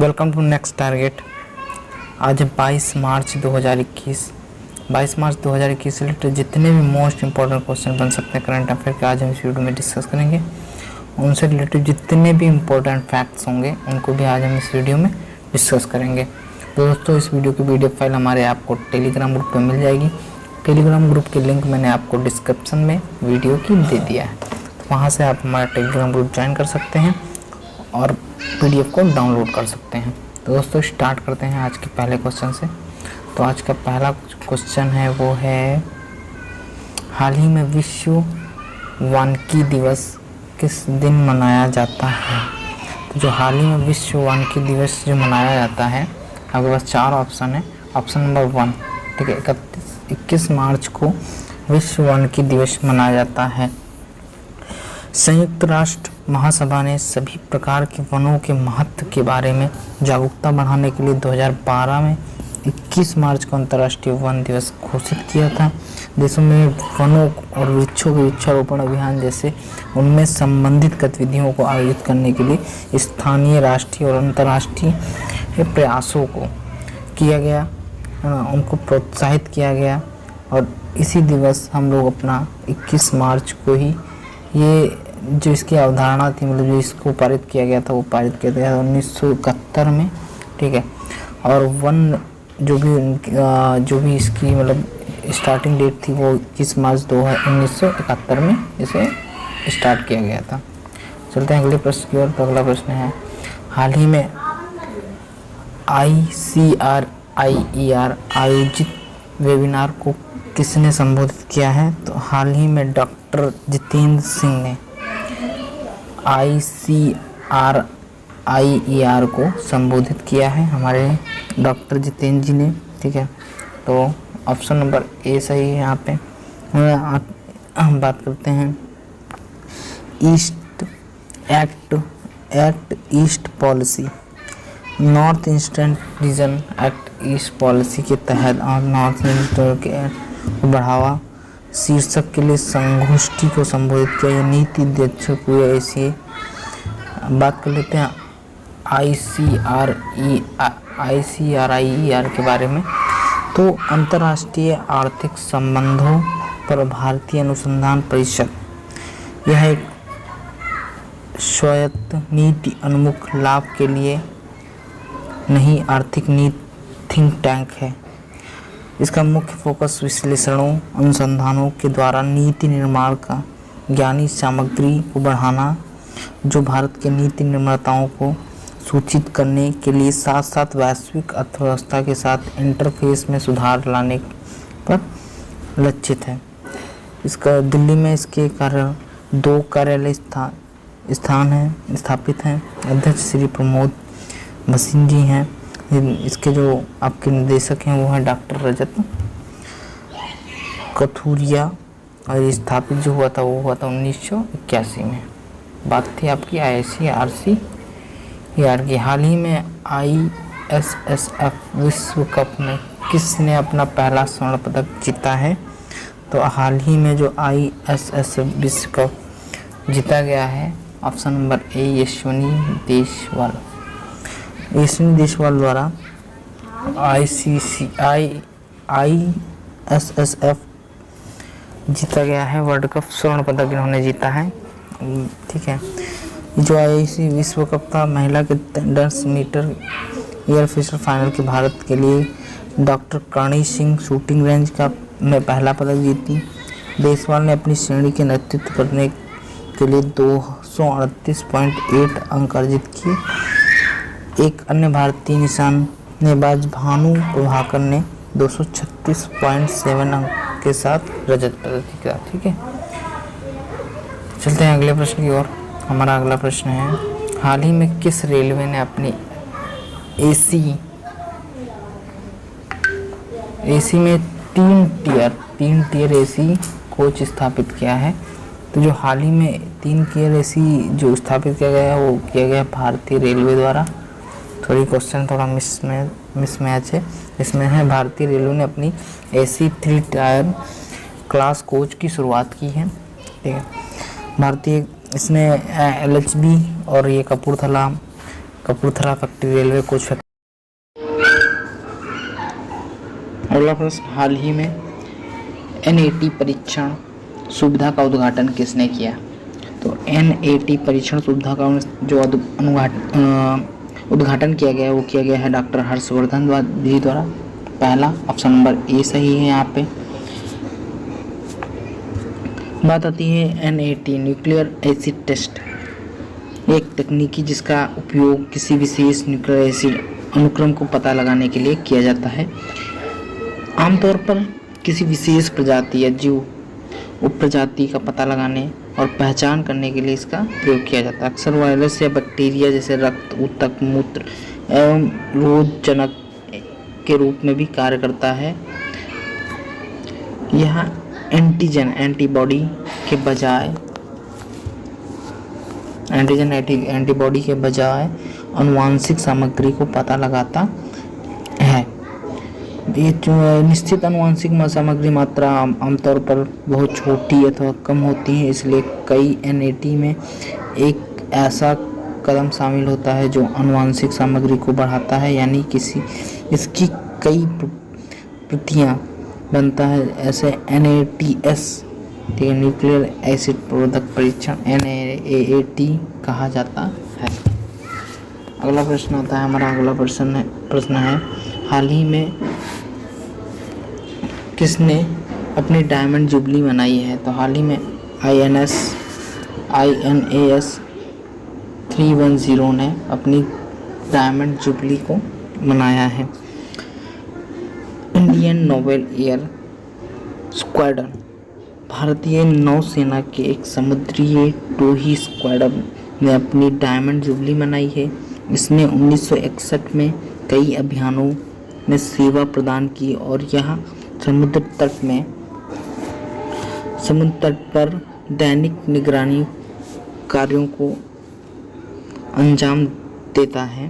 Welcome to next target. आज 22 मार्च 2021 से related जितने भी मोस्ट इंपॉर्टेंट क्वेश्चन बन सकते हैं करंट अफेयर के, आज हम इस वीडियो में डिस्कस करेंगे। उनसे रिलेटेड जितने भी इंपॉर्टेंट फैक्ट्स होंगे उनको भी आज हम इस वीडियो में डिस्कस करेंगे। तो दोस्तों, इस वीडियो की PDF फाइल हमारे आपको टेलीग्राम ग्रुप पर मिल जाएगी। टेलीग्राम ग्रुप की लिंक मैंने आपको डिस्क्रिप्शन में वीडियो की दे दिया है, तो वहाँ से आप हमारा टेलीग्राम ग्रुप ज्वाइन कर सकते हैं और PDF को डाउनलोड कर सकते हैं। तो दोस्तों, स्टार्ट करते हैं आज के पहले क्वेश्चन से। तो आज का पहला क्वेश्चन है वो है, हाल ही में विश्व वानिकी दिवस किस दिन मनाया जाता है? तो जो हाल ही में विश्व वानिकी दिवस जो मनाया जाता है, आपके पास 4 ऑप्शन है। ऑप्शन नंबर 1, ठीक है, 21 मार्च को विश्व वानिकी दिवस मनाया जाता है। संयुक्त राष्ट्र महासभा ने सभी प्रकार के वनों के महत्व के बारे में जागरूकता बढ़ाने के लिए 2012 में 21 मार्च को अंतर्राष्ट्रीय वन दिवस घोषित किया था। देशों में वनों और वृक्षों के वृक्षारोपण अभियान जैसे उनमें संबंधित गतिविधियों को आयोजित करने के लिए स्थानीय, राष्ट्रीय और अंतर्राष्ट्रीय प्रयासों को किया गया, उनको प्रोत्साहित किया गया। और इसी दिवस हम लोग अपना 21 मार्च को ही ये जो इसकी अवधारणा थी, मतलब जो इसको पारित किया गया था, वो पारित किया गया 1971 में, ठीक है। और वन जो भी इसकी मतलब स्टार्टिंग डेट थी वो 21 मार्च 1971 में इसे स्टार्ट किया गया था। चलते हैं अगले प्रश्न की ओर। तो अगला प्रश्न है, हाल ही में ICRIER आयोजित वेबिनार को किसने संबोधित किया है? तो हाल ही में डॉक्टर जितेंद्र सिंह ने ICRIER को संबोधित किया है, हमारे डॉक्टर जितेंद्र जी ने, ठीक है। तो ऑप्शन नंबर A सही है। यहाँ पे हम बात करते हैं act east policy, north eastern region act east policy के तहत और नॉर्थ ईस्टर्न के बढ़ावा शीर्षक के लिए संगोष्ठी को संबोधित किया। यह नीति अध्यक्ष पूरे एशिया। बात कर लेते हैं ICRIER के बारे में। तो अंतर्राष्ट्रीय आर्थिक संबंधों पर भारतीय अनुसंधान परिषद, यह एक स्वायत्त नीति उन्मुख लाभ के लिए नहीं आर्थिक नीति थिंक टैंक है। इसका मुख्य फोकस विश्लेषणों, अनुसंधानों के द्वारा नीति निर्माण का ज्ञानी सामग्री को बढ़ाना, जो भारत के नीति निर्माताओं को सूचित करने के लिए साथ साथ वैश्विक अर्थव्यवस्था के साथ इंटरफेस में सुधार लाने पर लक्षित है। इसका दिल्ली में इसके 2 कार्यालय स्थापित हैं। अध्यक्ष श्री प्रमोद भसीन जी हैं। इसके जो आपके निदेशक हैं वो हैं डॉक्टर रजत कथुरिया, और स्थापित जो हुआ था वो हुआ था 1981 में। बात थी आपकी ICRIER की। हाल ही में ISSF विश्व कप में किसने अपना पहला स्वर्ण पदक जीता है? तो हाल ही में जो ISSF विश्व कप जीता गया है, ऑप्शन नंबर A यशस्वी देशवाल द्वारा ISSF जीता गया है वर्ल्ड कप। स्वर्ण पदक इन्होंने जीता है, ठीक है। जो ICC विश्व कप था, महिला के 10 मीटर एयर पिस्टल फाइनल के भारत के लिए doctor Karni Singh shooting range का में पहला पदक जीती। देशवाल ने अपनी श्रेणी के नेतृत्व करने के लिए 238.8 अंक अर्जित किए। एक अन्य भारतीय निशानेबाज भानु प्रभाकर ने 236.7 अंक के साथ रजत पदक जीता, ठीक है। चलते हैं अगले प्रश्न की ओर। हमारा अगला प्रश्न है, हाल ही में किस रेलवे ने अपनी AC में 3 टियर AC कोच स्थापित किया है? तो जो हाल ही में 3 टियर AC जो स्थापित किया गया है वो किया गया भारतीय रेलवे द्वारा। थोड़ी क्वेश्चन थोड़ा मिसमैच है। इसमें है भारतीय रेलवे ने अपनी AC 3 टायर क्लास कोच की शुरुआत की है, ठीक है। भारतीय इसमें LHB और ये Kapurthala Kapurthala factory railway coach factory. अगला प्रश्न, हाल ही में NAT परीक्षण सुविधा का उद्घाटन किसने किया? तो NAT परीक्षण सुविधा का जो उद्घाटन किया गया है वो किया गया है डॉक्टर हर्षवर्धन जी द्वारा। पहला ऑप्शन नंबर ए सही है। यहाँ पे बात आती है NAT न्यूक्लियर एसिड टेस्ट, एक तकनीकी जिसका उपयोग किसी विशेष न्यूक्लियर एसिड अनुक्रम को पता लगाने के लिए किया जाता है। आमतौर पर किसी विशेष प्रजाति या जीव उपप्रजाति का पता लगाने और पहचान करने के लिए इसका प्रयोग किया जाता है। अक्सर वायरस या बैक्टीरिया जैसे रक्त, ऊतक, मूत्र एवं रोगजनक के रूप में भी कार्य करता है। यह एंटीजन एंटीबॉडी के बजाय आनुवांशिक सामग्री को पता लगाता है। ये निश्चित आनुवांशिक सामग्री मात्रा आमतौर पर बहुत छोटी अथवा कम होती है, इसलिए कई NAT में एक ऐसा कदम शामिल होता है जो आनुवांशिक सामग्री को बढ़ाता है, यानी इसकी कई प्रतियां बनता है। ऐसे NATS न्यूक्लियर एसिड प्रोडक्ट परीक्षण NAAT कहा जाता है। अगला प्रश्न आता है हमारा। अगला प्रश्न है हाल ही में किसने अपनी डायमंड जुबली मनाई है? तो हाल ही में INAS 310 ने अपनी डायमंड जुबली को मनाया है। इंडियन नेवल एयर स्क्वाड्रन, भारतीय नौसेना के एक समुद्री टोही स्क्वाड्रन ने अपनी डायमंड जुबली मनाई है। इसने 1961 में कई अभियानों में सेवा प्रदान की और यह समुद्र तट पर दैनिक निगरानी कार्यों को अंजाम देता है।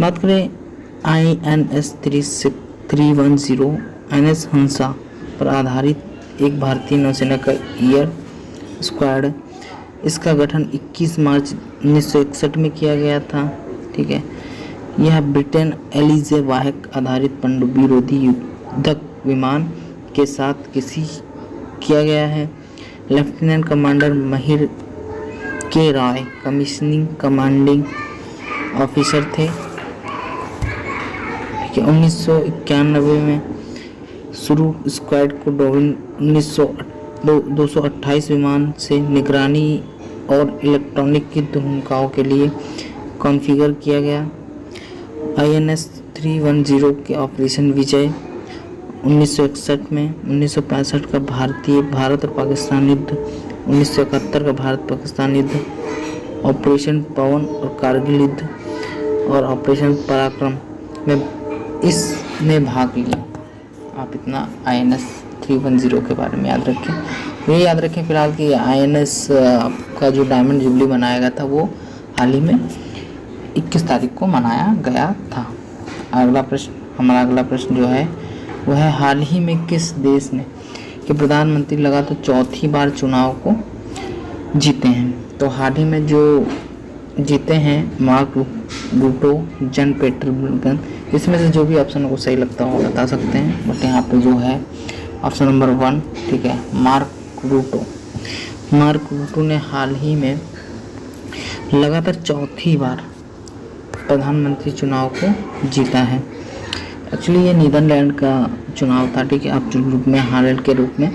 बात करें INS 310 NS हंसा पर आधारित एक भारतीय नौसेना का एयर स्क्वाड। इसका गठन 21 मार्च 1961 में किया गया था। ठीक है, यह ब्रिटेन एलिजे वाहक आधारित पनडुब्बी विरोधी युद्धक विमान के साथ किया गया है। लेफ्टिनेंट कमांडर महिर के राय कमांडिंग ऑफिसर थे। 1991 में शुरू स्क्वाड को 228 विमान से निगरानी और इलेक्ट्रॉनिक युद्ध भूमिकाओं के लिए कॉन्फ़िगर किया गया। INS 310 के ऑपरेशन विजय 1961 में, 1965 का भारत और पाकिस्तान युद्ध, 1971 का भारत पाकिस्तान युद्ध, ऑपरेशन पवन और कारगिल युद्ध और ऑपरेशन पराक्रम में इसने भाग लिया। आप इतना INS 310 के बारे में याद रखें। ये याद रखें फिलहाल कि INS का जो डायमंड जुबली मनाया गया था वो हाल ही में 21 तारीख को मनाया गया था। हमारा अगला प्रश्न जो है वह है हाल ही में किस देश ने के प्रधानमंत्री लगातार चौथी बार चुनाव को जीते हैं? तो हाल ही में जो जीते हैं मार्क रूटो, जन पेट्रोल। इसमें से जो भी ऑप्शन को सही लगता हो बता सकते हैं, बट यहाँ पे जो है ऑप्शन नंबर 1 ठीक है, मार्क रूटो ने हाल ही में लगातार चौथी बार प्रधानमंत्री चुनाव को जीता है। एक्चुअली ये नीदरलैंड का चुनाव था। ठीक है, अब जो रूप में हालैंड के रूप में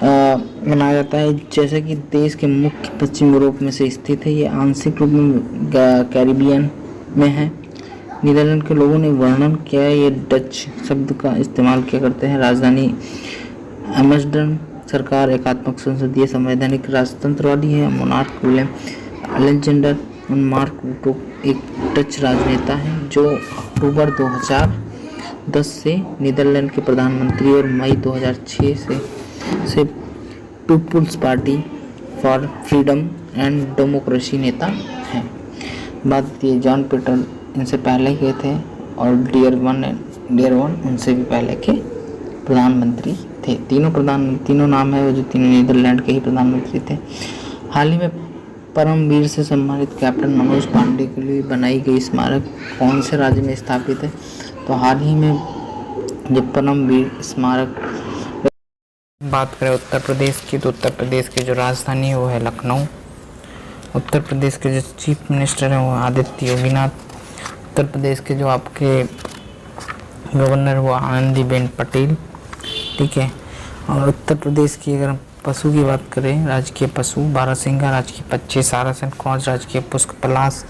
मनाया जाता है। जैसे कि देश के मुख्य पश्चिम यूरोप में से स्थित है, ये आंशिक रूप में कैरिबियन में है। नीदरलैंड के लोगों ने वर्णन किया है, ये डच शब्द का इस्तेमाल किया करते हैं। राजधानी एम्स्टर्डम, सरकार एकात्मक संसदीय संवैधानिक राजतंत्र वाली है। मोनार्क विलियम अलेक्जेंडर मार्क रूटो एक डच राजनेता है जो अक्टूबर 2010 से नीदरलैंड के प्रधानमंत्री और मई 2006 से people's party for freedom and democracy नेता हैं। बात ये जॉन पीटर इनसे पहले के थे और डियर वन उनसे भी पहले के प्रधानमंत्री थे। तीनों नाम है वो जो तीनों नीदरलैंड के ही प्रधानमंत्री थे। हाल ही में परमवीर से सम्मानित कैप्टन मनोज पांडे के लिए बनाई गई स्मारक कौन से राज्य में स्थापित है? तो हाल ही में जो परमवीर स्मारक, बात करें उत्तर प्रदेश की, तो उत्तर प्रदेश की जो राजधानी है वो है लखनऊ। उत्तर प्रदेश के जो चीफ मिनिस्टर हैं वो आदित्य योगीनाथ। उत्तर प्रदेश के जो आपके गवर्नर वो आनंदीबेन पटेल। ठीक है। और उत्तर प्रदेश की अगर पशु की बात करें, राजकीय पशु बारहसिंगा, राजकीय पक्षी सारसन, कौज, राजकीय पुष्प पलाश,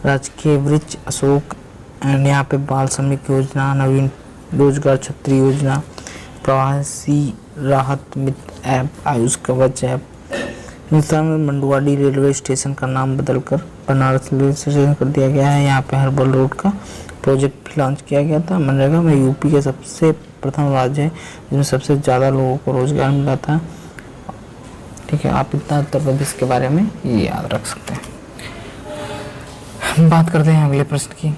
राजकीय वृक्ष अशोक। एंड यहाँ पे बाल श्रमिक योजना, नवीन रोजगार छतरी योजना, प्रवासी राहत मित्र ऐप, आयुष कवच ऐप। हिंदुस्तान में मंडुआडीह रेलवे स्टेशन का नाम बदलकर बनारस रेलवे स्टेशन कर दिया गया है। यहाँ पे हर्बल रोड का प्रोजेक्ट भी लॉन्च किया गया था। मनरेगा में यूपी के सबसे प्रथम राज्य है जिसमें सबसे ज़्यादा लोगों को रोजगार मिला था। ठीक है, आप इतना उत्तर प्रदेश के बारे में ये याद रख सकते हैं। बात करते हैं अगले प्रश्न की।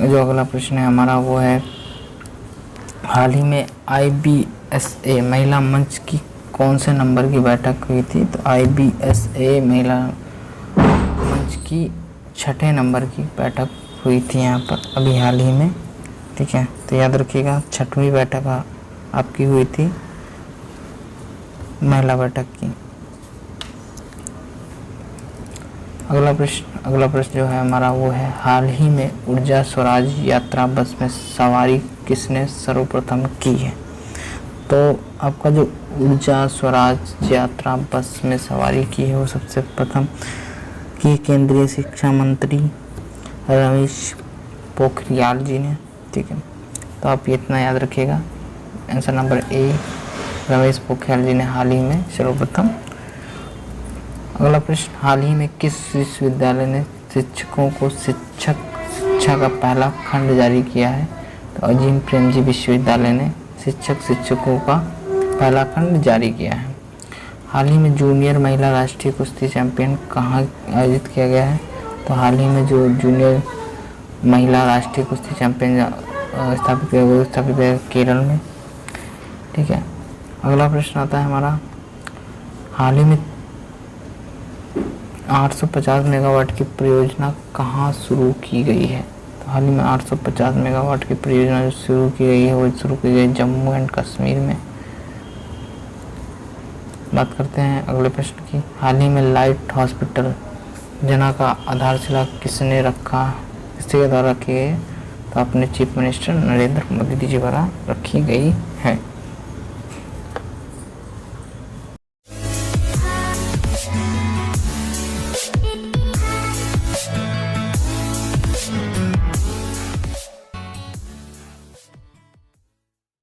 जो अगला प्रश्न है हमारा वो है, हाल ही में IBSA महिला मंच की कौन से नंबर की बैठक हुई थी? तो IBSA महिला मंच की 6ठे नंबर की बैठक हुई थी यहाँ पर अभी हाल ही में। ठीक है, तो याद रखिएगा 6वीं बैठक आपकी हुई थी महिला बैठक की। अगला प्रश्न जो है हमारा वो है, हाल ही में ऊर्जा स्वराज यात्रा बस में सवारी किसने सर्वप्रथम की है? तो आपका जो ऊर्जा स्वराज यात्रा बस में सवारी की है वो सबसे प्रथम की केंद्रीय शिक्षा मंत्री रमेश पोखरियाल जी ने। ठीक है, तो आप ये इतना याद रखिएगा। Answer number A, Ramesh Pokhriyal ji ने हाल ही में सर्वप्रथम। अगला प्रश्न, हाल ही में किस विश्वविद्यालय ने शिक्षकों को शिक्षा का पहला खंड जारी किया है? तो अजीम प्रेमजी विश्वविद्यालय ने शिक्षकों का पहला खंड जारी किया है। हाल ही में जूनियर महिला राष्ट्रीय कुश्ती चैंपियन कहाँ आयोजित किया गया है? तो हाल ही में जो जूनियर महिला राष्ट्रीय कुश्ती चैंपियन स्थापित किया केरल में। ठीक है, अगला प्रश्न आता है हमारा, हाल ही में 850 मेगावाट की परियोजना कहाँ शुरू की गई है? तो हाल ही में 850 मेगावाट की परियोजना जो शुरू की गई है वो शुरू की गई जम्मू एंड कश्मीर में। बात करते हैं अगले प्रश्न की, हाल ही में लाइट हॉस्पिटल जना का आधारशिला किसने रखा, किसके द्वारा रखी गई? तो अपने चीफ मिनिस्टर नरेंद्र मोदी जी द्वारा रखी गई है।